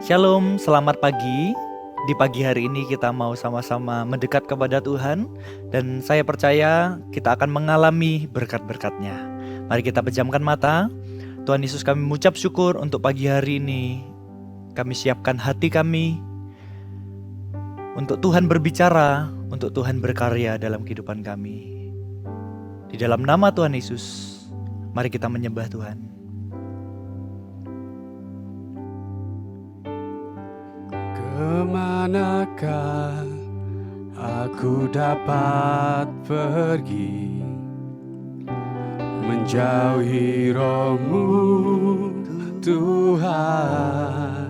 Shalom, selamat pagi. Di pagi hari ini kita mau sama-sama mendekat kepada Tuhan, dan saya percaya kita akan mengalami berkat-berkat-Nya. Mari kita pejamkan mata. Tuhan Yesus, kami mengucap syukur untuk pagi hari ini. Kami siapkan hati kami untuk Tuhan berbicara, untuk Tuhan berkarya dalam kehidupan kami. Di dalam nama Tuhan Yesus, mari kita menyembah Tuhan. Kemanakah aku dapat pergi, menjauhi Roh-Mu, Tuhan?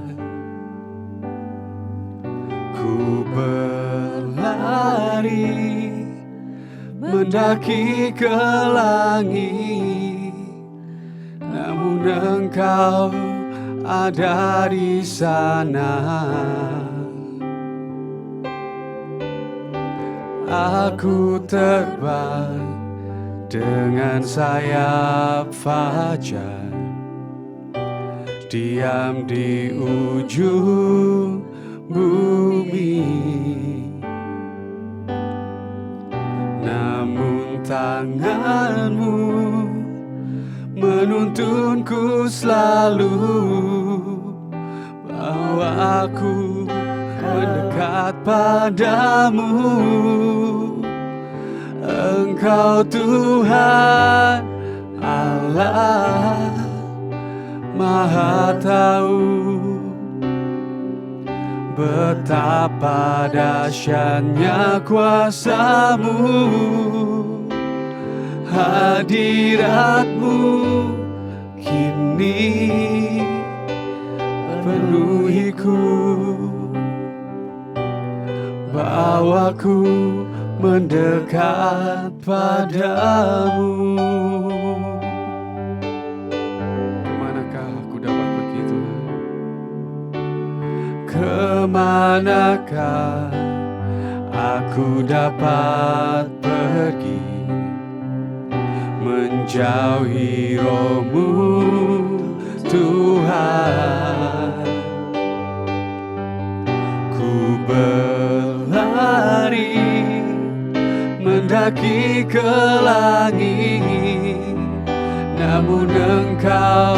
Ku berlari mendaki ke langit, namun Engkau ada di sana. Aku terbang dengan sayap fajar, diam di ujung bumi. Namun tangan-Mu menuntunku selalu, bahwa aku mendekat padamu. Engkau Tuhan Allah Maha Tahu, betapa dahsyatnya kuasa-Mu. Hadirat-Mu kini penuhiku, bawaku mendekat padamu. Kemanakah aku dapat pergi, Tuhan? Kemanakah aku dapat pergi, menjauhi Roh-Mu, Tuhan? Ku berlari mendaki ke langit, namun Engkau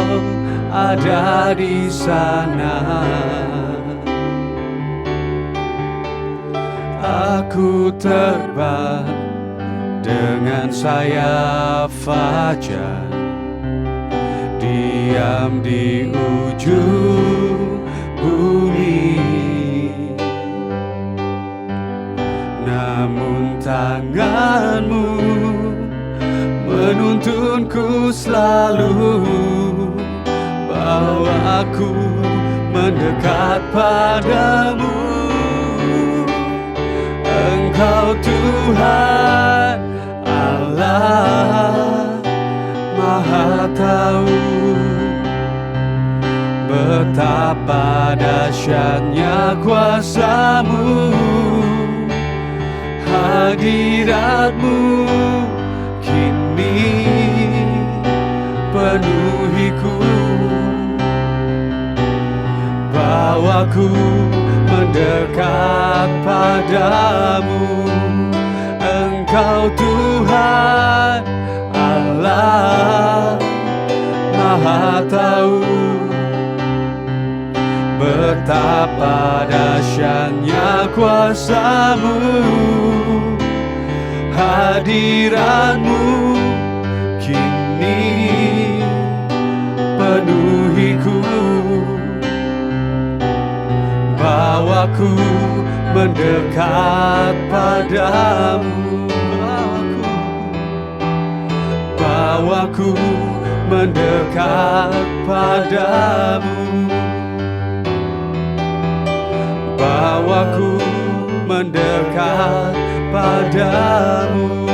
ada di sana. Aku terbang dengan sayap fajar, diam di ujung bumi. Namun tangan-Mu menuntunku selalu, bahwa aku mendekat padamu. Engkau Tuhan Allah Maha Tahu, betapa dahsyatnya kuasa-Mu. Hadirat-Mu kini penuhiku, bawaku mendekat padamu. Engkau Tuhan Allah Maha Tahu, betapa dahsyatnya kuasa-Mu. Hadirat-Mu kini penuhiku, bawaku mendekat padamu. Bawaku mendekat padamu, bawaku mendekat padamu.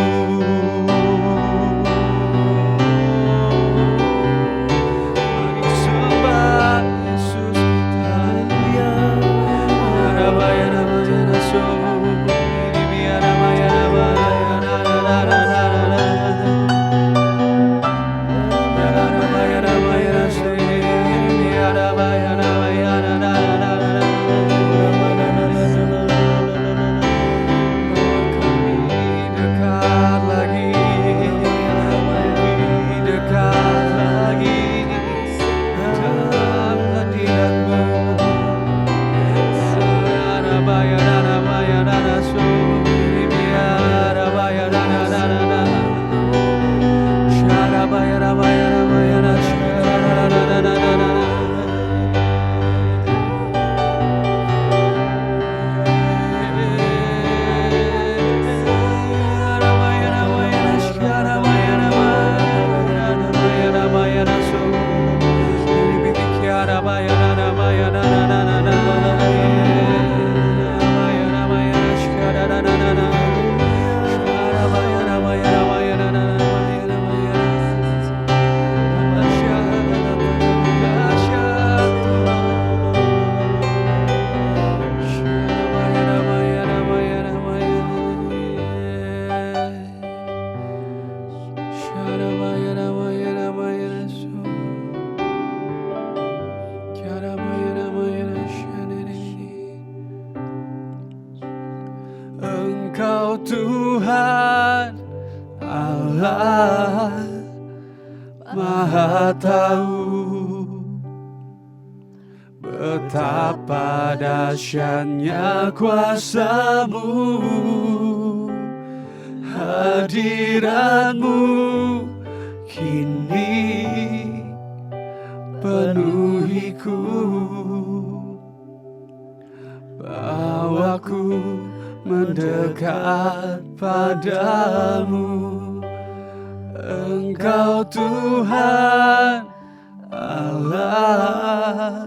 Tuhan Allah Maha tahu betapa dahsyatnya kuasa-Mu, hadirat-Mu kini penuhiku, bawaku mendekat padamu. Engkau Tuhan Allah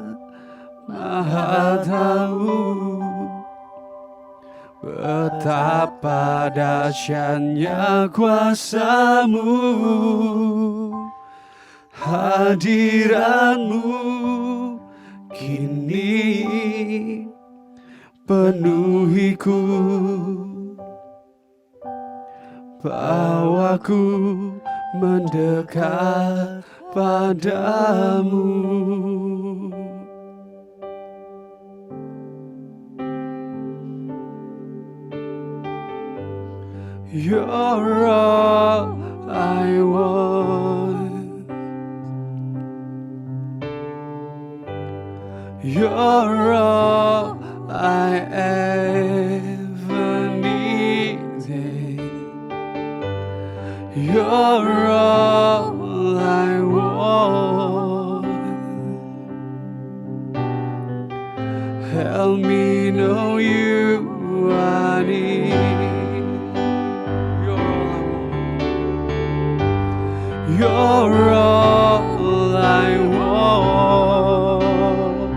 Maha tahu betapa dahsyatnya kuasa-Mu, hadirat-Mu kini penuhiku, bawaku mendekat padamu. You're all I want. You're all I ever needed. You're all I want. Help me know you I need. You're all I want.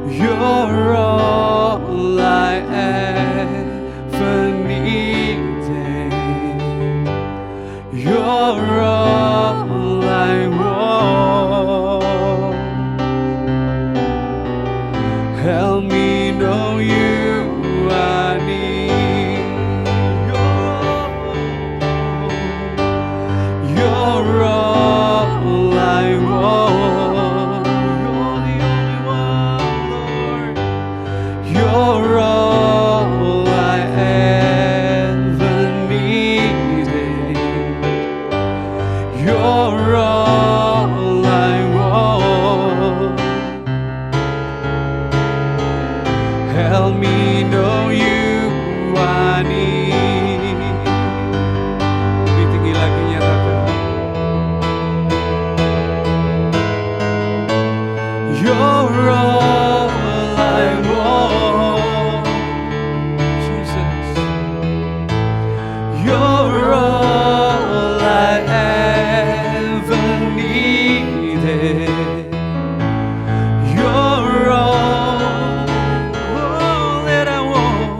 You're all I ever needed. You're all I want. Help me know you I need. You're all I want. You're the only one, Lord. You're all I ever needed. You're all I want. Help me know you I need. Lebih tinggi lagi nyatakan. You're all I want, Jesus. You're all I ever needed. You're all that I want.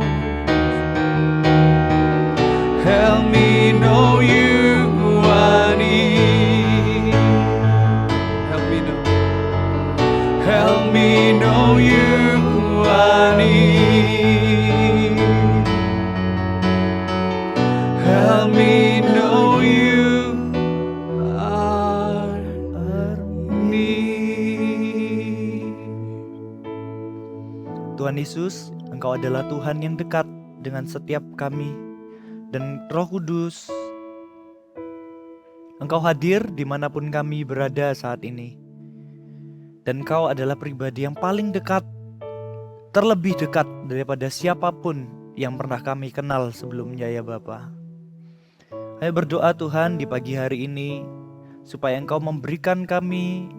Help me know you I need. Help me know. Help me know you I need. Help me know you I need. Tuhan Yesus, Engkau adalah Tuhan yang dekat dengan setiap kami. Dan Roh Kudus, Engkau hadir dimanapun kami berada saat ini. Dan Engkau adalah pribadi yang paling dekat, terlebih dekat daripada siapapun yang pernah kami kenal sebelumnya ya Bapa. Kami berdoa Tuhan di pagi hari ini, supaya Engkau memberikan kami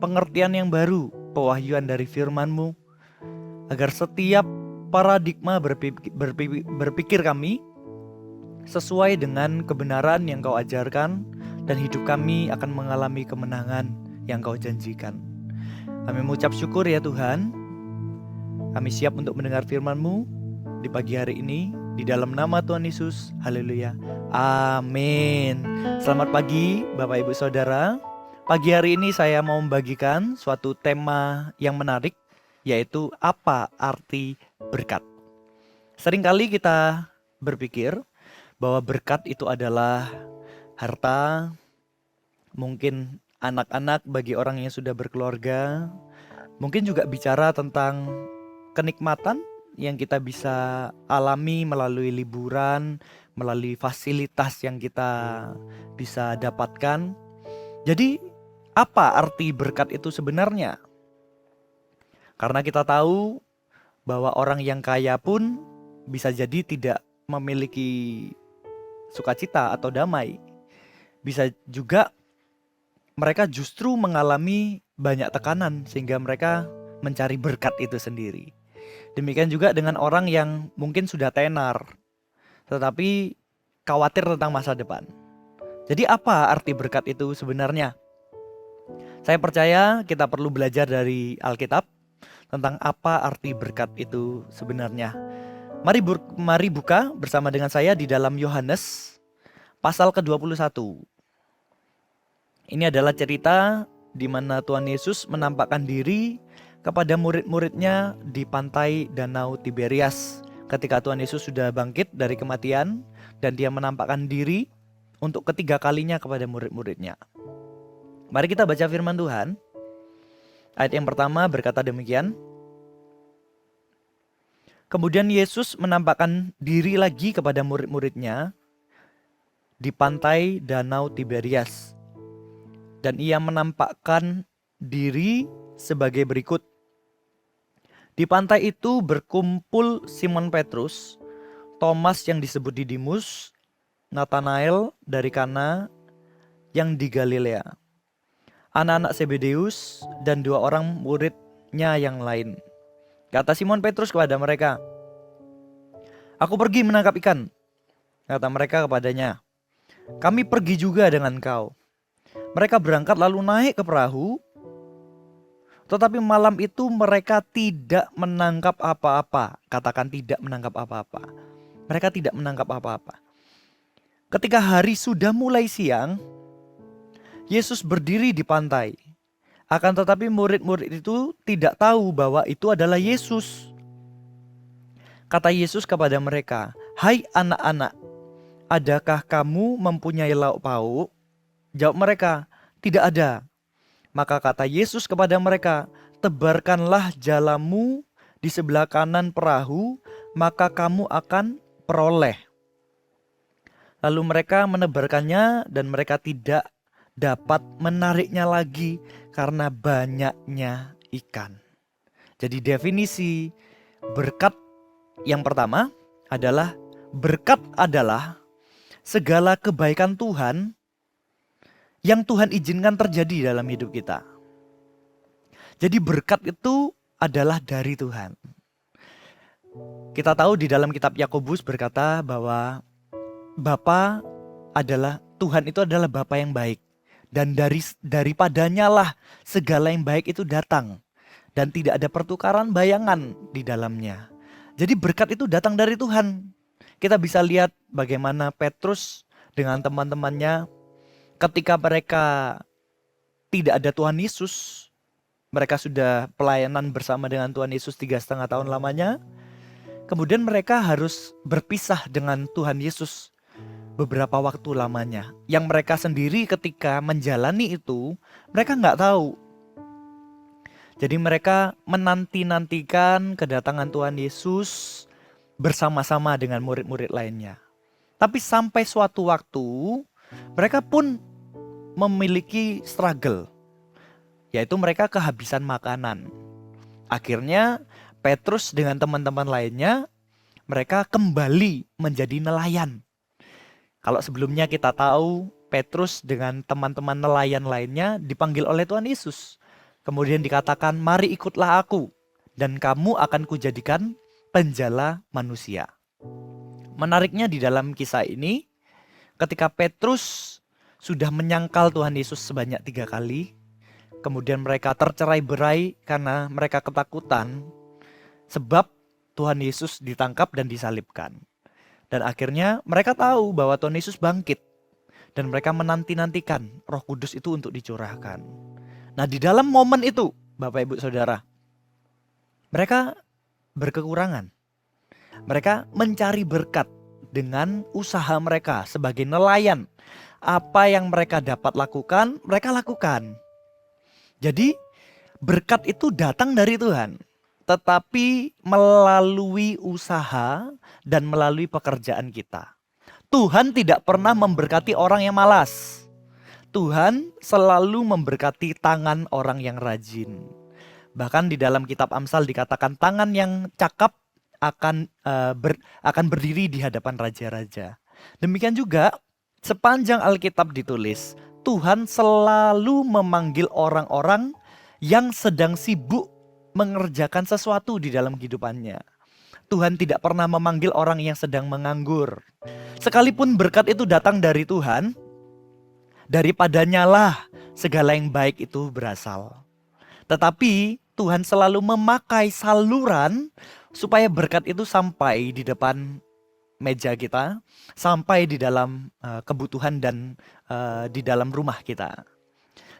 pengertian yang baru, pewahyuan dari firman-Mu, agar setiap paradigma berpikir kami sesuai dengan kebenaran yang Kau ajarkan, dan hidup kami akan mengalami kemenangan yang Kau janjikan. Kami mengucap syukur ya Tuhan. Kami siap untuk mendengar firman-Mu di pagi hari ini, di dalam nama Tuhan Yesus. Haleluya. Amin. Selamat pagi Bapak Ibu Saudara. Pagi hari ini saya mau membagikan suatu tema yang menarik, yaitu apa arti berkat. Seringkali kita berpikir bahwa berkat itu adalah harta, mungkin anak-anak bagi orang yang sudah berkeluarga, mungkin juga bicara tentang kenikmatan yang kita bisa alami melalui liburan, melalui fasilitas yang kita bisa dapatkan. Jadi apa arti berkat itu sebenarnya? Karena kita tahu bahwa orang yang kaya pun bisa jadi tidak memiliki sukacita atau damai. Bisa juga mereka justru mengalami banyak tekanan sehingga mereka mencari berkat itu sendiri. Demikian juga dengan orang yang mungkin sudah tenar tetapi khawatir tentang masa depan. Jadi apa arti berkat itu sebenarnya? Saya percaya kita perlu belajar dari Alkitab tentang apa arti berkat itu sebenarnya. Mari buka bersama dengan saya di dalam Yohanes pasal ke-21. Ini adalah cerita di mana Tuhan Yesus menampakkan diri kepada murid-muridnya di pantai Danau Tiberias. Ketika Tuhan Yesus sudah bangkit dari kematian dan dia menampakkan diri untuk ketiga kalinya kepada murid-muridnya. Mari kita baca firman Tuhan. Ayat yang pertama berkata demikian. Kemudian Yesus menampakkan diri lagi kepada murid-muridnya di pantai Danau Tiberias. Dan ia menampakkan diri sebagai berikut. Di pantai itu berkumpul Simon Petrus, Thomas yang disebut Didimus, Nathanael dari Kana yang di Galilea, anak-anak Zebedeus, dan dua orang muridnya yang lain. Kata Simon Petrus kepada mereka, "Aku pergi menangkap ikan." Kata mereka kepadanya, "Kami pergi juga dengan kau." Mereka berangkat lalu naik ke perahu, tetapi malam itu mereka tidak menangkap apa-apa. Katakan tidak menangkap apa-apa. Mereka tidak menangkap apa-apa. Ketika hari sudah mulai siang, Yesus berdiri di pantai. Akan tetapi murid-murid itu tidak tahu bahwa itu adalah Yesus. Kata Yesus kepada mereka, "Hai anak-anak, adakah kamu mempunyai lauk pauk?" Jawab mereka, "Tidak ada." Maka kata Yesus kepada mereka, "Tebarkanlah jalamu di sebelah kanan perahu, maka kamu akan peroleh." Lalu mereka menebarkannya dan mereka tidak dapat menariknya lagi karena banyaknya ikan. Jadi definisi berkat yang pertama adalah berkat adalah segala kebaikan Tuhan yang Tuhan izinkan terjadi dalam hidup kita. Jadi berkat itu adalah dari Tuhan. Kita tahu di dalam kitab Yakobus berkata bahwa Tuhan itu adalah Bapa yang baik. Dan daripadanya lah segala yang baik itu datang. Dan tidak ada pertukaran bayangan di dalamnya. Jadi berkat itu datang dari Tuhan. Kita bisa lihat bagaimana Petrus dengan teman-temannya, ketika mereka tidak ada Tuhan Yesus, mereka sudah pelayanan bersama dengan Tuhan Yesus 3,5 tahun lamanya. Kemudian mereka harus berpisah dengan Tuhan Yesus beberapa waktu lamanya. Yang mereka sendiri ketika menjalani itu, mereka nggak tahu. Jadi mereka menanti-nantikan kedatangan Tuhan Yesus bersama-sama dengan murid-murid lainnya. Tapi sampai suatu waktu, mereka pun memiliki struggle, yaitu mereka kehabisan makanan. Akhirnya Petrus dengan teman-teman lainnya, mereka kembali menjadi nelayan. Kalau sebelumnya kita tahu Petrus dengan teman-teman nelayan lainnya dipanggil oleh Tuhan Yesus. Kemudian dikatakan, "Mari ikutlah aku dan kamu akan kujadikan penjala manusia." Menariknya di dalam kisah ini, ketika Petrus sudah menyangkal Tuhan Yesus sebanyak 3 kali, kemudian mereka tercerai-berai karena mereka ketakutan sebab Tuhan Yesus ditangkap dan disalibkan. Dan akhirnya mereka tahu bahwa Tuhan Yesus bangkit. Dan mereka menanti-nantikan Roh Kudus itu untuk dicurahkan. Nah, di dalam momen itu, Bapak Ibu Saudara, mereka berkekurangan. Mereka mencari berkat dengan usaha mereka sebagai nelayan. Apa yang mereka dapat lakukan, mereka lakukan. Jadi berkat itu datang dari Tuhan. tetapi melalui usaha dan melalui pekerjaan kita. Tuhan tidak pernah memberkati orang yang malas. Tuhan selalu memberkati tangan orang yang rajin. Bahkan di dalam kitab Amsal dikatakan tangan yang cakap akan berdiri di hadapan raja-raja. Demikian juga sepanjang Alkitab ditulis, Tuhan selalu memanggil orang-orang yang sedang sibuk mengerjakan sesuatu di dalam kehidupannya. Tuhan tidak pernah memanggil orang yang sedang menganggur. Sekalipun berkat itu datang dari Tuhan, daripadanya lah segala yang baik itu berasal. Tetapi Tuhan selalu memakai saluran supaya berkat itu sampai di depan meja kita, sampai di dalam kebutuhan dan di dalam rumah kita.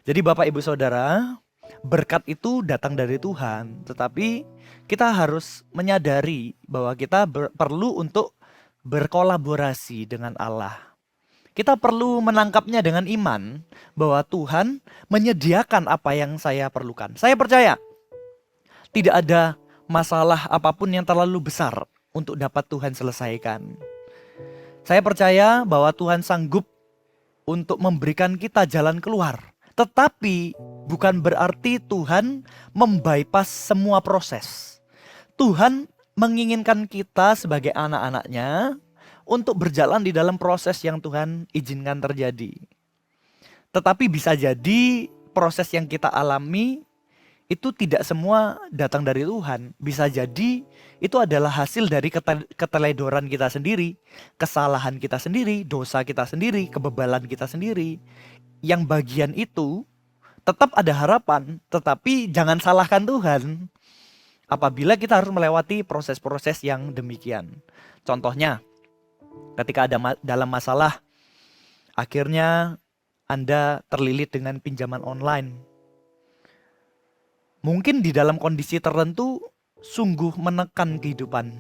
Jadi Bapak Ibu Saudara, berkat itu datang dari Tuhan, tetapi kita harus menyadari bahwa kita perlu untuk berkolaborasi dengan Allah. Kita perlu menangkapnya dengan iman bahwa Tuhan menyediakan apa yang saya perlukan. Saya percaya tidak ada masalah apapun yang terlalu besar untuk dapat Tuhan selesaikan. Saya percaya bahwa Tuhan sanggup untuk memberikan kita jalan keluar. Tetapi bukan berarti Tuhan membypass semua proses. Tuhan menginginkan kita sebagai anak-anaknya untuk berjalan di dalam proses yang Tuhan izinkan terjadi. Tetapi bisa jadi proses yang kita alami itu tidak semua datang dari Tuhan. Bisa jadi itu adalah hasil dari keteledoran kita sendiri, kesalahan kita sendiri, dosa kita sendiri, kebebalan kita sendiri. Yang bagian itu tetap ada harapan, tetapi jangan salahkan Tuhan apabila kita harus melewati proses-proses yang demikian. Contohnya, ketika ada dalam masalah, akhirnya Anda terlilit dengan pinjaman online. Mungkin di dalam kondisi tertentu sungguh menekan kehidupan,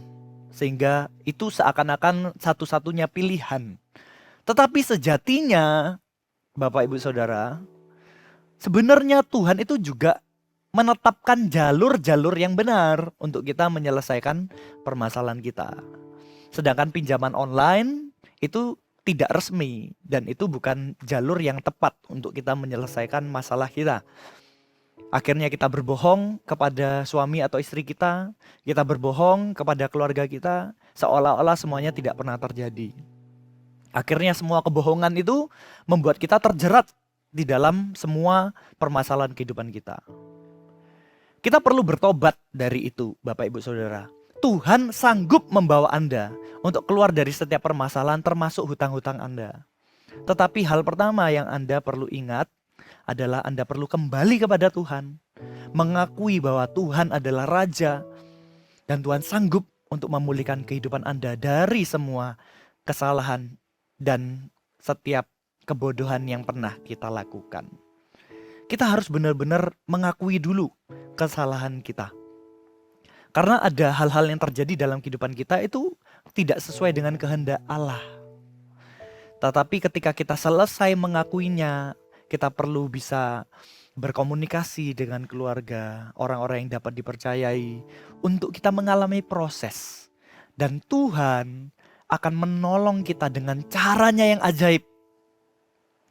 sehingga itu seakan-akan satu-satunya pilihan. Tetapi sejatinya, Bapak Ibu Saudara, sebenarnya Tuhan itu juga menetapkan jalur-jalur yang benar untuk kita menyelesaikan permasalahan kita. Sedangkan pinjaman online itu tidak resmi dan itu bukan jalur yang tepat untuk kita menyelesaikan masalah kita. Akhirnya kita berbohong kepada suami atau istri kita berbohong kepada keluarga kita, seolah-olah semuanya tidak pernah terjadi. Akhirnya semua kebohongan itu membuat kita terjerat di dalam semua permasalahan kehidupan kita. Kita perlu bertobat dari itu, Bapak Ibu Saudara. Tuhan sanggup membawa Anda untuk keluar dari setiap permasalahan termasuk hutang-hutang Anda. Tetapi hal pertama yang Anda perlu ingat adalah Anda perlu kembali kepada Tuhan, mengakui bahwa Tuhan adalah Raja dan Tuhan sanggup untuk memulihkan kehidupan Anda dari semua kesalahan dan setiap kebodohan yang pernah kita lakukan. Kita harus benar-benar mengakui dulu kesalahan kita. Karena ada hal-hal yang terjadi dalam kehidupan kita itu tidak sesuai dengan kehendak Allah. Tetapi ketika kita selesai mengakuinya, kita perlu bisa berkomunikasi dengan keluarga, orang-orang yang dapat dipercayai untuk kita mengalami proses. Dan Tuhan akan menolong kita dengan caranya yang ajaib.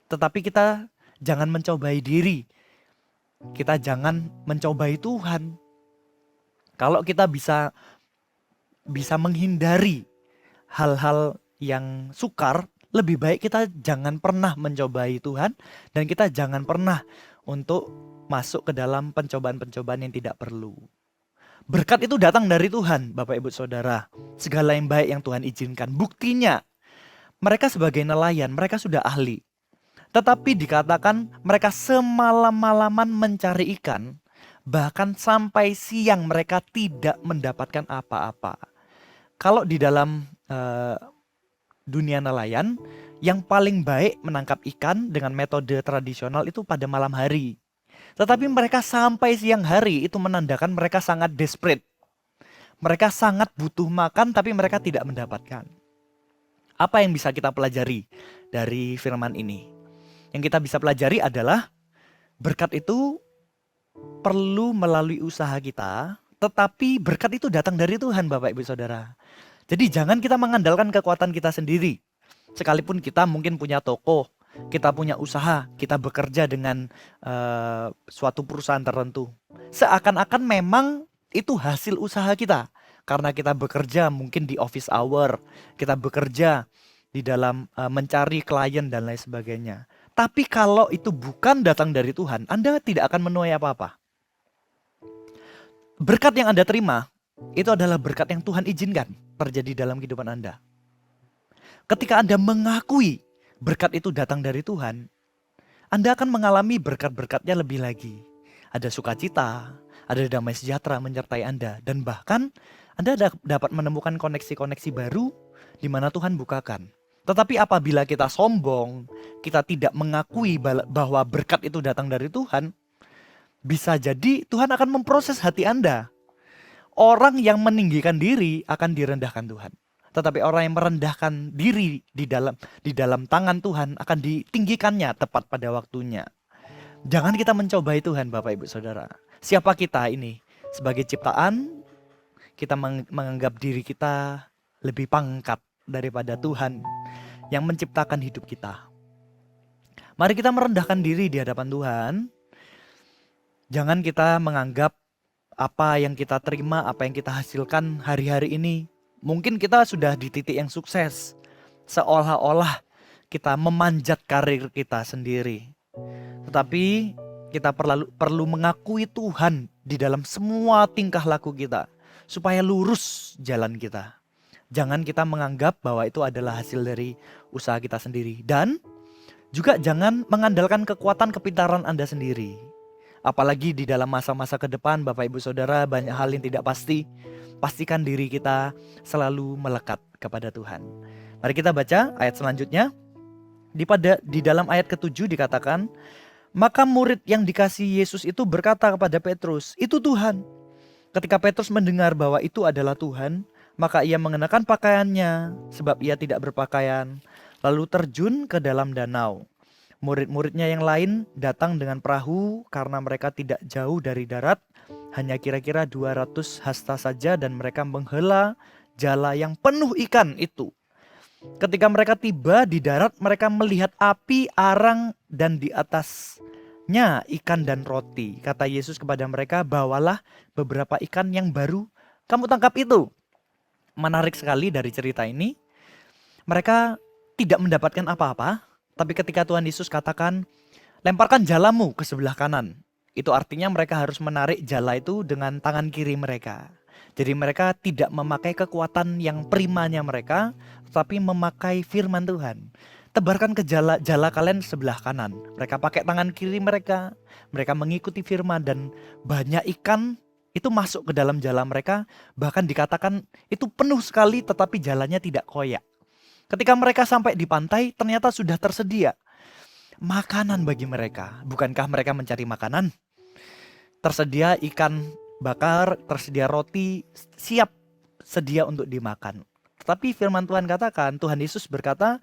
Tetapi kita jangan mencobai diri. Kita jangan mencobai Tuhan. Kalau kita bisa menghindari hal-hal yang sukar, lebih baik kita jangan pernah mencobai Tuhan dan kita jangan pernah untuk masuk ke dalam pencobaan-pencobaan yang tidak perlu. Berkat itu datang dari Tuhan, Bapak Ibu Saudara. Segala yang baik yang Tuhan izinkan. Buktinya, mereka sebagai nelayan, mereka sudah ahli. Tetapi dikatakan mereka semalam-malaman mencari ikan, bahkan sampai siang mereka tidak mendapatkan apa-apa. Kalau di dalam dunia nelayan, yang paling baik menangkap ikan dengan metode tradisional itu pada malam hari. Tetapi mereka sampai siang hari itu menandakan mereka sangat desperate. Mereka sangat butuh makan tapi mereka tidak mendapatkan. Apa yang bisa kita pelajari dari firman ini? Yang kita bisa pelajari adalah berkat itu perlu melalui usaha kita, Tetapi berkat itu datang dari Tuhan, Bapak Ibu Saudara. Jadi jangan kita mengandalkan kekuatan kita sendiri. Sekalipun kita mungkin punya toko, kita punya usaha, kita bekerja dengan suatu perusahaan tertentu. Seakan-akan memang itu hasil usaha kita. Karena kita bekerja mungkin di office hour, kita bekerja di dalam mencari klien dan lain sebagainya. Tapi kalau itu bukan datang dari Tuhan, Anda tidak akan menuai apa-apa. Berkat yang Anda terima, itu adalah berkat yang Tuhan izinkan terjadi dalam kehidupan Anda. Ketika Anda mengakui berkat itu datang dari Tuhan, Anda akan mengalami berkat-berkatnya lebih lagi. Ada sukacita, ada damai sejahtera menyertai Anda, dan bahkan Anda dapat menemukan koneksi-koneksi baru di mana Tuhan bukakan. Tetapi apabila kita sombong, kita tidak mengakui bahwa berkat itu datang dari Tuhan, bisa jadi Tuhan akan memproses hati Anda. Orang yang meninggikan diri akan direndahkan Tuhan. Tetapi orang yang merendahkan diri di dalam tangan Tuhan akan ditinggikannya tepat pada waktunya. Jangan kita mencobai Tuhan, Bapak Ibu Saudara. Siapa kita ini? Sebagai ciptaan, kita menganggap diri kita lebih pangkat daripada Tuhan yang menciptakan hidup kita. Mari kita merendahkan diri di hadapan Tuhan. Jangan kita menganggap apa yang kita terima, apa yang kita hasilkan hari-hari ini. Mungkin kita sudah di titik yang sukses. Seolah-olah kita memanjat karir kita sendiri. Tetapi kita perlu mengakui Tuhan di dalam semua tingkah laku kita. Supaya lurus jalan kita. Jangan kita menganggap bahwa itu adalah hasil dari usaha kita sendiri. Dan juga jangan mengandalkan kekuatan kepintaran Anda sendiri. Apalagi di dalam masa-masa ke depan, Bapak Ibu Saudara, banyak hal yang tidak pasti. Pastikan diri kita selalu melekat kepada Tuhan. Mari kita baca ayat selanjutnya. Di dalam ayat ke-7 dikatakan, maka murid yang dikasihi Yesus itu berkata kepada Petrus, itu Tuhan. Ketika Petrus mendengar bahwa itu adalah Tuhan, maka ia mengenakan pakaiannya sebab ia tidak berpakaian, lalu terjun ke dalam danau. Murid-muridnya yang lain datang dengan perahu karena mereka tidak jauh dari darat, hanya kira-kira 200 hasta saja, dan mereka menghela jala yang penuh ikan itu. Ketika mereka tiba di darat, mereka melihat api, arang, dan di atasnya ikan dan roti. Kata Yesus kepada mereka, bawalah beberapa ikan yang baru kamu tangkap itu. Menarik sekali dari cerita ini, mereka tidak mendapatkan apa-apa, tapi ketika Tuhan Yesus katakan, lemparkan jalamu ke sebelah kanan. Itu artinya mereka harus menarik jala itu dengan tangan kiri mereka. Jadi mereka tidak memakai kekuatan yang primanya mereka, tetapi memakai firman Tuhan. Tebarkan ke jala kalian sebelah kanan. Mereka pakai tangan kiri mereka mengikuti firman, dan banyak ikan itu masuk ke dalam jala mereka. Bahkan dikatakan itu penuh sekali, tetapi jalannya tidak koyak. Ketika mereka sampai di pantai, ternyata sudah tersedia makanan bagi mereka. Bukankah mereka mencari makanan? Tersedia ikan bakar, tersedia roti, siap sedia untuk dimakan. Tetapi firman Tuhan katakan, Tuhan Yesus berkata,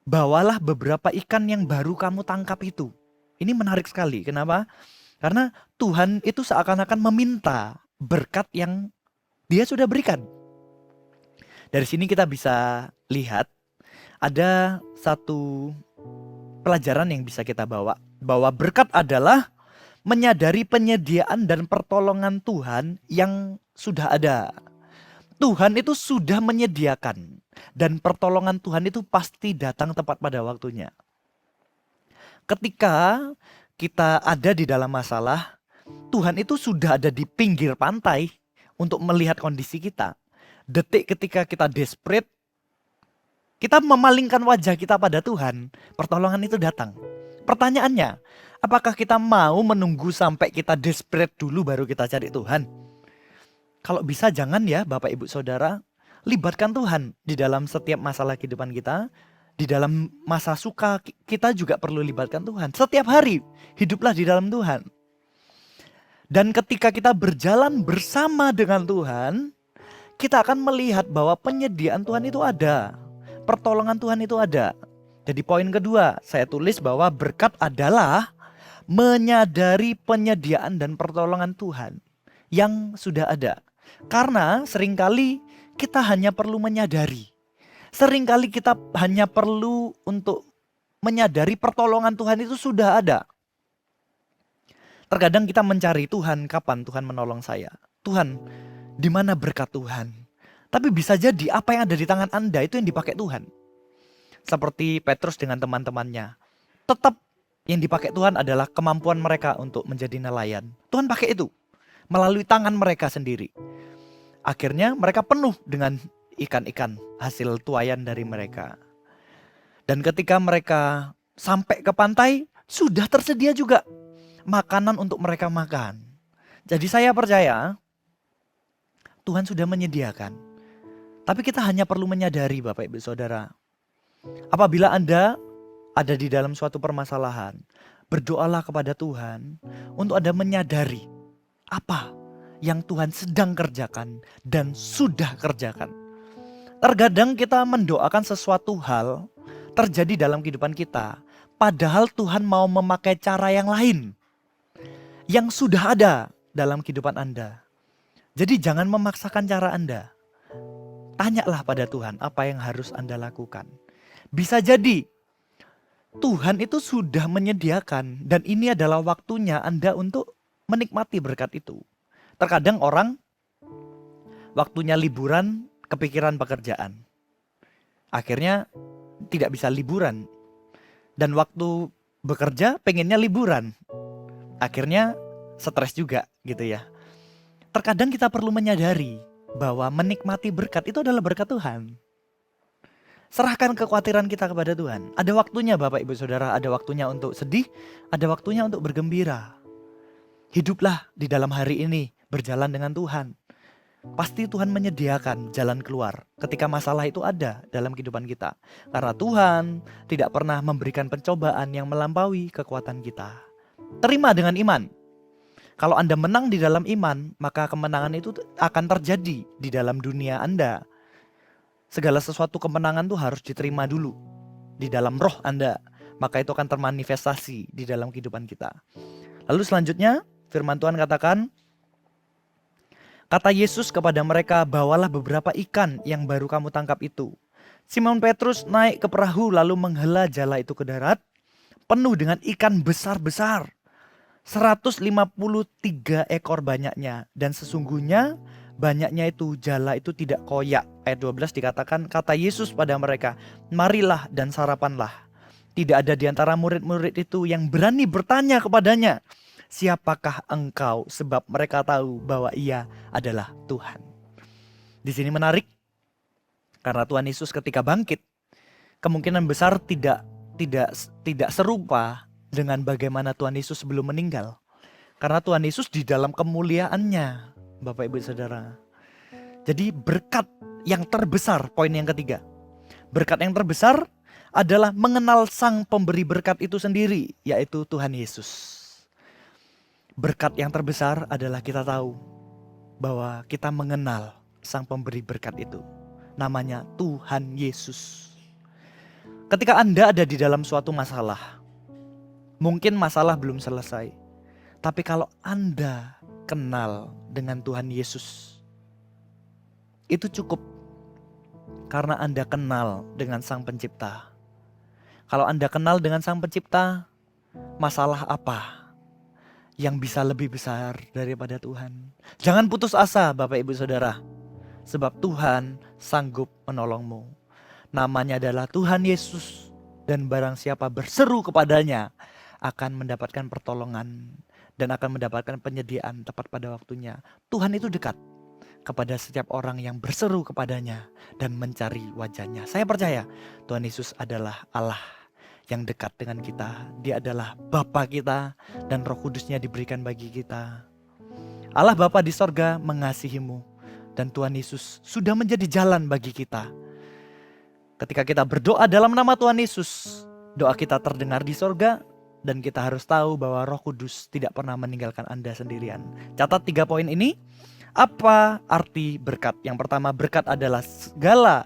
bawalah beberapa ikan yang baru kamu tangkap itu. Ini menarik sekali. Kenapa? Karena Tuhan itu seakan-akan meminta berkat yang Dia sudah berikan. Dari sini kita bisa lihat ada satu pelajaran yang bisa kita bawa, bahwa berkat adalah menyadari penyediaan dan pertolongan Tuhan yang sudah ada. Tuhan itu sudah menyediakan, dan pertolongan Tuhan itu pasti datang tepat pada waktunya. Ketika kita ada di dalam masalah, Tuhan itu sudah ada di pinggir pantai untuk melihat kondisi kita. Detik ketika kita desperate, kita memalingkan wajah kita pada Tuhan, pertolongan itu datang. Pertanyaannya, apakah kita mau menunggu sampai kita desperate dulu baru kita cari Tuhan? Kalau bisa jangan ya Bapak Ibu Saudara, libatkan Tuhan di dalam setiap masalah kehidupan kita. Di dalam masa suka kita juga perlu libatkan Tuhan. Setiap hari hiduplah di dalam Tuhan. Dan ketika kita berjalan bersama dengan Tuhan, kita akan melihat bahwa penyediaan Tuhan itu ada. Pertolongan Tuhan itu ada. Jadi poin kedua, saya tulis bahwa berkat adalah menyadari penyediaan dan pertolongan Tuhan yang sudah ada. Karena seringkali kita hanya perlu menyadari. Seringkali kita hanya perlu untuk menyadari pertolongan Tuhan itu sudah ada. Terkadang kita mencari Tuhan, kapan Tuhan menolong saya? Tuhan, di mana berkat Tuhan? Tapi bisa jadi apa yang ada di tangan Anda itu yang dipakai Tuhan. Seperti Petrus dengan teman-temannya. Tetap yang dipakai Tuhan adalah kemampuan mereka untuk menjadi nelayan. Tuhan pakai itu melalui tangan mereka sendiri. Akhirnya mereka penuh dengan ikan-ikan hasil tuaian dari mereka. Dan ketika mereka sampai ke pantai, sudah tersedia juga makanan untuk mereka makan. Jadi saya percaya Tuhan sudah menyediakan. Tapi kita hanya perlu menyadari, Bapak Ibu Saudara. Apabila Anda ada di dalam suatu permasalahan, berdoalah kepada Tuhan untuk Anda menyadari apa yang Tuhan sedang kerjakan dan sudah kerjakan. Terkadang kita mendoakan sesuatu hal terjadi dalam kehidupan kita, padahal Tuhan mau memakai cara yang lain yang sudah ada dalam kehidupan Anda. Jadi jangan memaksakan cara Anda. Tanyalah pada Tuhan apa yang harus Anda lakukan. Bisa jadi Tuhan itu sudah menyediakan dan ini adalah waktunya Anda untuk menikmati berkat itu. Terkadang orang waktunya liburan kepikiran pekerjaan. Akhirnya tidak bisa liburan. Dan waktu bekerja pengennya liburan. Akhirnya stres juga gitu ya. Terkadang kita perlu menyadari bahwa menikmati berkat itu adalah berkat Tuhan. Serahkan kekhawatiran kita kepada Tuhan. Ada waktunya Bapak Ibu Saudara, ada waktunya untuk sedih, ada waktunya untuk bergembira. Hiduplah di dalam hari ini berjalan dengan Tuhan. Pasti Tuhan menyediakan jalan keluar ketika masalah itu ada dalam kehidupan kita. Karena Tuhan tidak pernah memberikan pencobaan yang melampaui kekuatan kita. Terima dengan iman. Kalau Anda menang di dalam iman, maka kemenangan itu akan terjadi di dalam dunia Anda. Segala sesuatu kemenangan itu harus diterima dulu di dalam roh Anda. Maka itu akan termanifestasi di dalam kehidupan kita. Lalu selanjutnya firman Tuhan katakan, kata Yesus kepada mereka, bawalah beberapa ikan yang baru kamu tangkap itu. Simon Petrus naik ke perahu lalu menghela jala itu ke darat, penuh dengan ikan besar-besar. 153 ekor banyaknya, dan sesungguhnya banyaknya itu jala itu tidak koyak. Ayat 12 dikatakan, kata Yesus pada mereka, marilah dan sarapanlah. Tidak ada di antara murid-murid itu yang berani bertanya kepadanya, siapakah engkau? Sebab mereka tahu bahwa ia adalah Tuhan. Di sini menarik, karena Tuhan Yesus ketika bangkit, kemungkinan besar tidak serupa dengan bagaimana Tuhan Yesus sebelum meninggal. Karena Tuhan Yesus di dalam kemuliaannya, Bapak Ibu Saudara. Jadi berkat yang terbesar, poin yang ketiga. Berkat yang terbesar adalah mengenal sang pemberi berkat itu sendiri, yaitu Tuhan Yesus. Berkat yang terbesar adalah kita tahu bahwa kita mengenal sang pemberi berkat itu. Namanya Tuhan Yesus. Ketika Anda ada di dalam suatu masalah, mungkin masalah belum selesai, tapi kalau Anda kenal dengan Tuhan Yesus, itu cukup. Karena Anda kenal dengan Sang Pencipta. Kalau Anda kenal dengan Sang Pencipta, masalah apa yang bisa lebih besar daripada Tuhan? Jangan putus asa Bapak Ibu Saudara, sebab Tuhan sanggup menolongmu. Namanya adalah Tuhan Yesus, dan barang siapa berseru kepadanya akan mendapatkan pertolongan dan akan mendapatkan penyediaan tepat pada waktunya. Tuhan itu dekat kepada setiap orang yang berseru kepadanya dan mencari wajahnya. Saya percaya Tuhan Yesus adalah Allah yang dekat dengan kita. Dia adalah Bapa kita dan Roh Kudusnya diberikan bagi kita. Allah Bapa di sorga mengasihimu dan Tuhan Yesus sudah menjadi jalan bagi kita. Ketika kita berdoa dalam nama Tuhan Yesus, doa kita terdengar di sorga. Dan kita harus tahu bahwa Roh Kudus tidak pernah meninggalkan Anda sendirian. Catat 3 poin ini. Apa arti berkat? Yang pertama, berkat adalah segala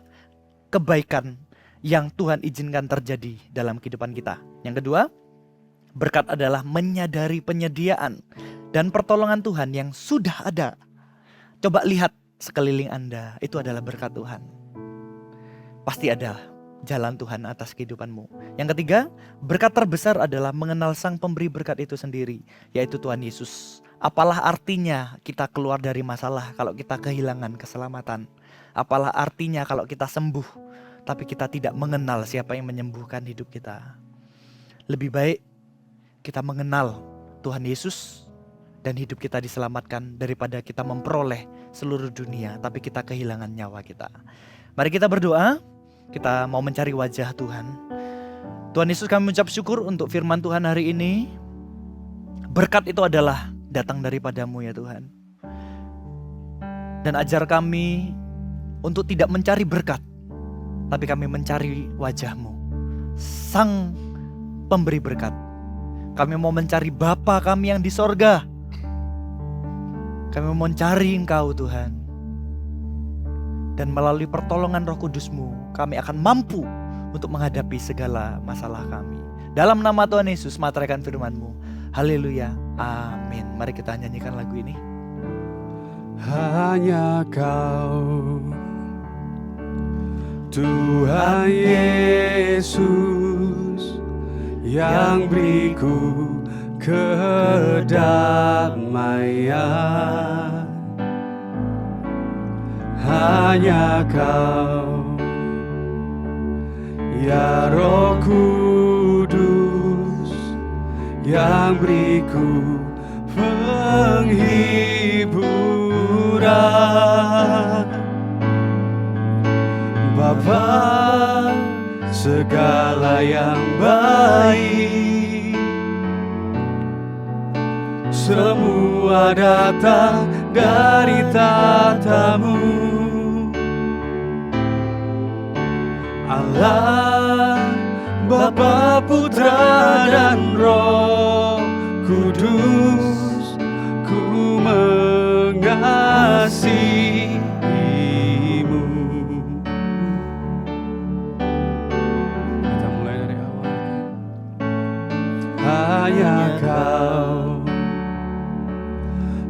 kebaikan yang Tuhan izinkan terjadi dalam kehidupan kita. Yang kedua, berkat adalah menyadari penyediaan dan pertolongan Tuhan yang sudah ada. Coba lihat sekeliling Anda, itu adalah berkat Tuhan. Pasti ada jalan Tuhan atas kehidupanmu. Yang ketiga, berkat terbesar adalah mengenal Sang Pemberi berkat itu sendiri, yaitu Tuhan Yesus. Apalah artinya kita keluar dari masalah kalau kita kehilangan keselamatan? Apalah artinya kalau kita sembuh, tapi kita tidak mengenal siapa yang menyembuhkan hidup kita? Lebih baik kita mengenal Tuhan Yesus dan hidup kita diselamatkan daripada kita memperoleh seluruh dunia tapi kita kehilangan nyawa kita. Mari kita berdoa, kita mau mencari wajah Tuhan. Tuhan Yesus, kami mengucap syukur untuk firman Tuhan hari ini. Berkat itu adalah datang daripadamu ya Tuhan. Dan ajar kami untuk tidak mencari berkat, tapi kami mencari wajah-Mu, Sang Pemberi berkat. Kami mau mencari Bapa kami yang di sorga. Kami mau mencari Engkau Tuhan. Dan melalui pertolongan Roh Kudus-Mu, kami akan mampu untuk menghadapi segala masalah kami. Dalam nama Tuhan Yesus, materaikan firman-Mu. Haleluya, amin. Mari kita nyanyikan lagu ini. Hanya Kau, Tuhan Yesus, yang beriku kedamaian. Hanya Kau, ya Roh Kudus, yang beriku penghiburan. Bapa segala yang baik, semua datang dari tahta-Mu. Allah, Bapa, Putra, dan Roh Kudus, ku mengasihi-Mu. Kita mulai dari awal. Hanya Kau,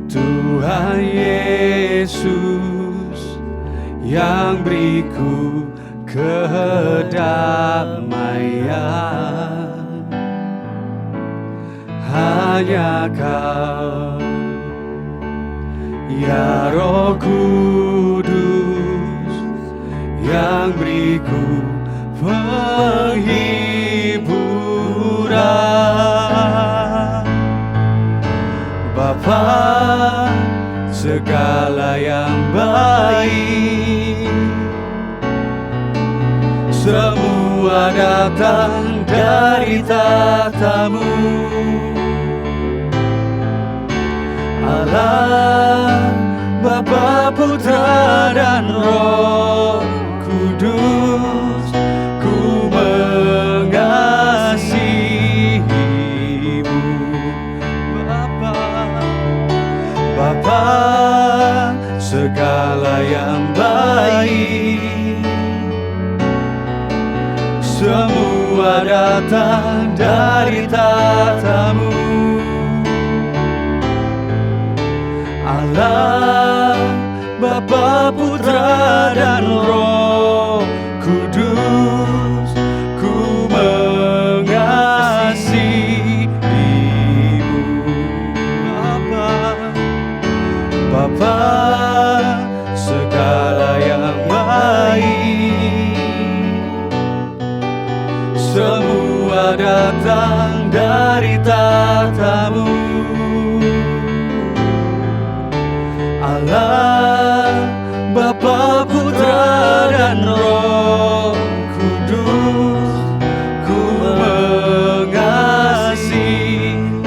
Tuhan Yesus, yang beriku kedamaian. Hanya Kau, ya Roh Kudus, yang beriku penghiburan. Bapa segala yang baik, semua datang dari tahta-Mu. Allah, Bapa, Putra, dan Roh Kudus, ku mengasihi-Mu. Bapa segala yang baik, semua datang dari tahta-Mu. Allah, Bapa, Putra, dan Roh Kudus, ku mengasihi-Mu. Bapa segala yang baik, semua datang dari tahta-Mu. Allah, Bapa, Putra, dan Roh Kudus, ku mengasihi-Mu.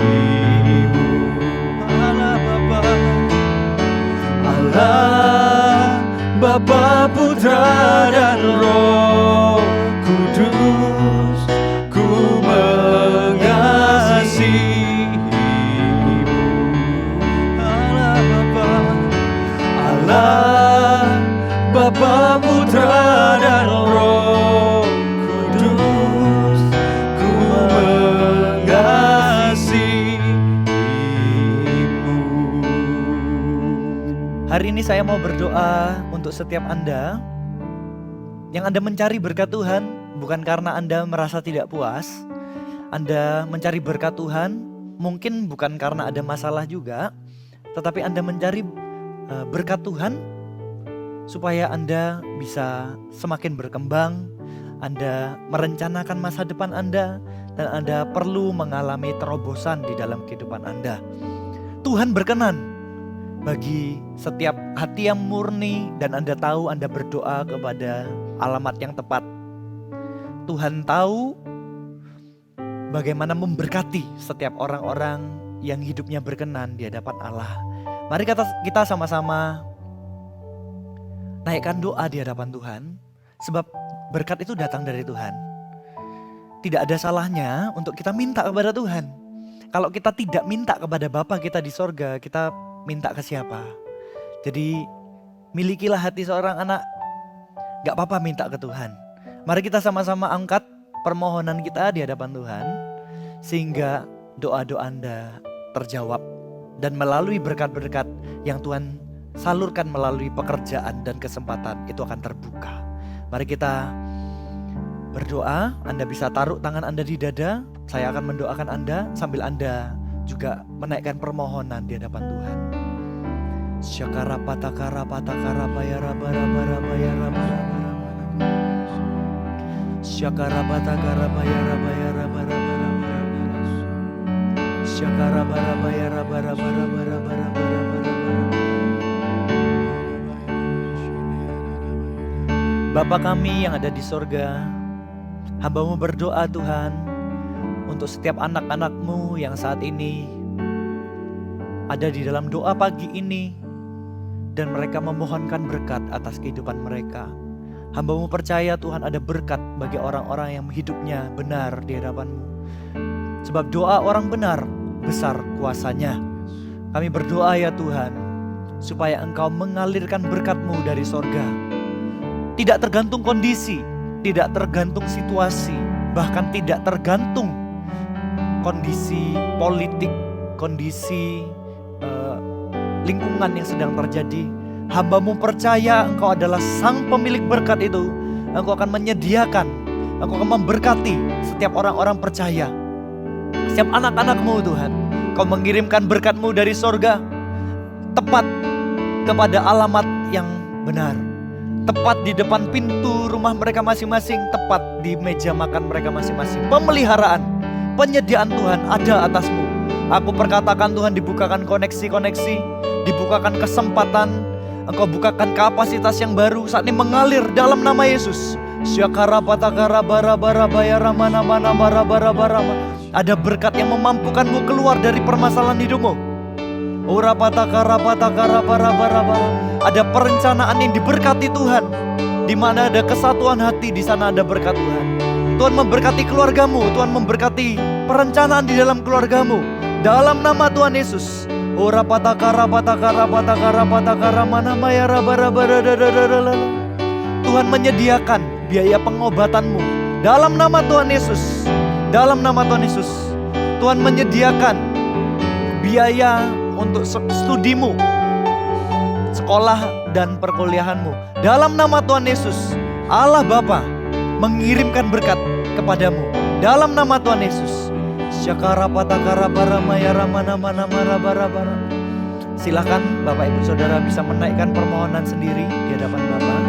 Allah, Bapa, Putra, dan Roh Kudus, ku mengasihi-Mu. Allah, Bapa, Putra, dan Roh Kudus, ku mengasihi-Mu. Hari ini saya mau berdoa untuk setiap Anda yang Anda mencari berkat Tuhan, bukan karena Anda merasa tidak puas. Anda mencari berkat Tuhan mungkin bukan karena ada masalah juga, tetapi Anda mencari berkat Tuhan supaya Anda bisa semakin berkembang. Anda merencanakan masa depan Anda, dan Anda perlu mengalami terobosan di dalam kehidupan Anda. Tuhan berkenan bagi setiap hati yang murni, dan Anda tahu Anda berdoa kepada alamat yang tepat. Tuhan tahu bagaimana memberkati setiap orang-orang yang hidupnya berkenan di hadapan Allah. Mari kita sama-sama naikkan doa di hadapan Tuhan, sebab berkat itu datang dari Tuhan. Tidak ada salahnya untuk kita minta kepada Tuhan. Kalau kita tidak minta kepada Bapa kita di sorga, kita minta ke siapa? Jadi milikilah hati seorang anak. Gak apa-apa minta ke Tuhan. Mari kita sama-sama angkat permohonan kita di hadapan Tuhan, sehingga doa-doa Anda terjawab, dan melalui berkat-berkat yang Tuhan salurkan melalui pekerjaan dan kesempatan itu akan terbuka. Mari kita berdoa. Anda bisa taruh tangan Anda di dada. Saya akan mendoakan Anda sambil Anda juga menaikkan permohonan di hadapan Tuhan. Syakara patakara patakara bayara bara bara bayara bara bara. Syakara patakara bayara bayara bara bara bara. Syakara bara bayara bara bara bara bara bara bara. Bapa kami yang ada di sorga, hamba-Mu berdoa Tuhan untuk setiap anak-anak-Mu yang saat ini ada di dalam doa pagi ini, dan mereka memohonkan berkat atas kehidupan mereka. Hamba-Mu percaya Tuhan ada berkat bagi orang-orang yang hidupnya benar di hadapan-Mu. Sebab doa orang benar besar kuasanya. Kami berdoa ya Tuhan, supaya Engkau mengalirkan berkat-Mu dari sorga. Tidak tergantung kondisi, tidak tergantung situasi, bahkan tidak tergantung kondisi politik, kondisi lingkungan yang sedang terjadi. Hamba-Mu percaya Engkau adalah sang pemilik berkat itu. Engkau akan menyediakan, Engkau akan memberkati setiap orang-orang percaya, setiap anak-anak-Mu Tuhan. Engkau mengirimkan berkat-Mu dari sorga tepat kepada alamat yang benar, tepat di depan pintu rumah mereka masing-masing, tepat di meja makan mereka masing-masing. Pemeliharaan, penyediaan Tuhan ada atas-Mu. Aku perkatakan Tuhan, dibukakan koneksi-koneksi, dibukakan kesempatan, Engkau bukakan kapasitas yang baru saat ini mengalir dalam nama Yesus. Syakara patakara bara bara bayara mana mana bara bara bara. Ada berkat yang memampukanmu keluar dari permasalahan hidupmu. Ora patakara patakara bara bara bara. Ada perencanaan yang diberkati Tuhan. Di mana ada kesatuan hati, di sana ada berkat Tuhan. Tuhan memberkati keluargamu, Tuhan memberkati perencanaan di dalam keluargamu. Dalam nama Tuhan Yesus. Ora patakara patakara patakara patakara mana maya raba raba raba. Tuhan menyediakan biaya pengobatanmu. Dalam nama Tuhan Yesus. Dalam nama Tuhan Yesus. Tuhan menyediakan biaya untuk studimu, sekolah dan perkuliahanmu. Dalam nama Tuhan Yesus, Allah Bapa mengirimkan berkat kepadamu. Dalam nama Tuhan Yesus. Syakara patakara baramaya ramana mana marabara bara. Silakan Bapak Ibu Saudara bisa menaikkan permohonan sendiri di hadapan Bapak.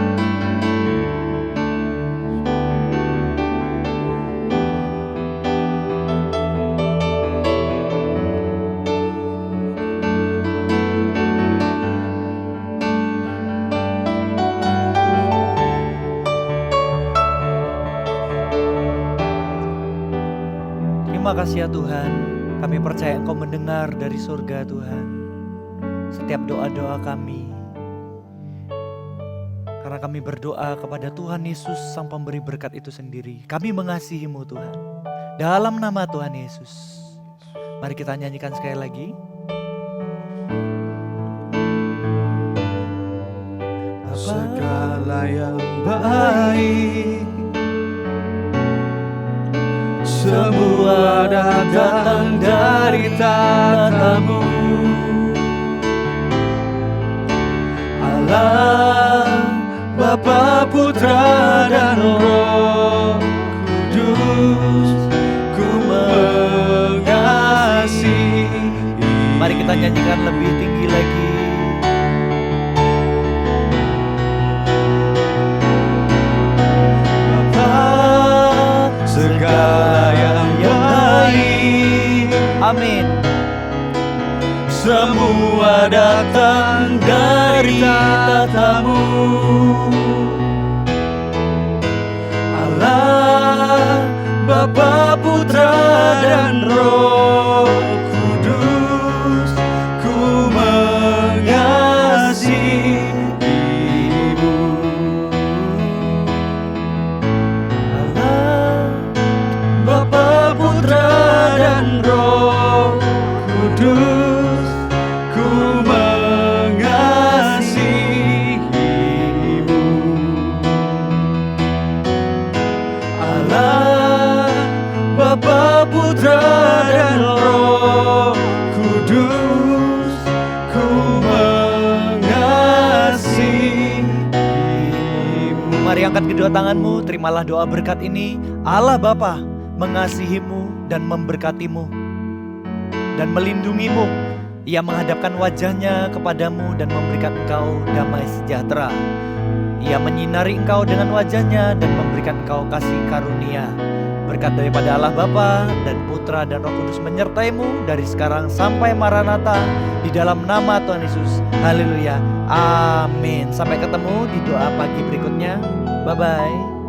Terima kasih ya Tuhan, kami percaya Engkau mendengar dari surga Tuhan setiap doa-doa kami. Karena kami berdoa kepada Tuhan Yesus sang pemberi berkat itu sendiri. Kami mengasihi-Mu Tuhan. Dalam nama Tuhan Yesus. Mari kita nyanyikan sekali lagi. Segala yang baik semua datang dari tatamu. Bapa, Putra, dan Roh Kudus, ku mengasihi. Mari kita nyanyikan lebih tinggi lagi. Segala yang baik, Amin. semua datang dari tatamu. Allah, Bapa, Putra, dan Roh Kudus, ku mengasihimu. Bapa, Putra, dan Roh Kudus, ku mengasihimu. Allah, Bapa, Putra, dan Roh Kudus, ku mengasihimu. Mari angkat kedua tanganmu, terimalah doa berkat ini. Allah Bapa mengasihimu dan memberkatimu dan melindungimu. Ia menghadapkan wajahnya kepadamu dan memberikan engkau damai sejahtera. Ia menyinari engkau dengan wajahnya dan memberikan engkau kasih karunia. Berkat daripada Allah Bapa dan Putra dan Roh Kudus menyertaimu dari sekarang sampai Maranatha, di dalam nama Tuhan Yesus. Haleluya. Amin. Sampai ketemu di doa pagi berikutnya. Bye-bye.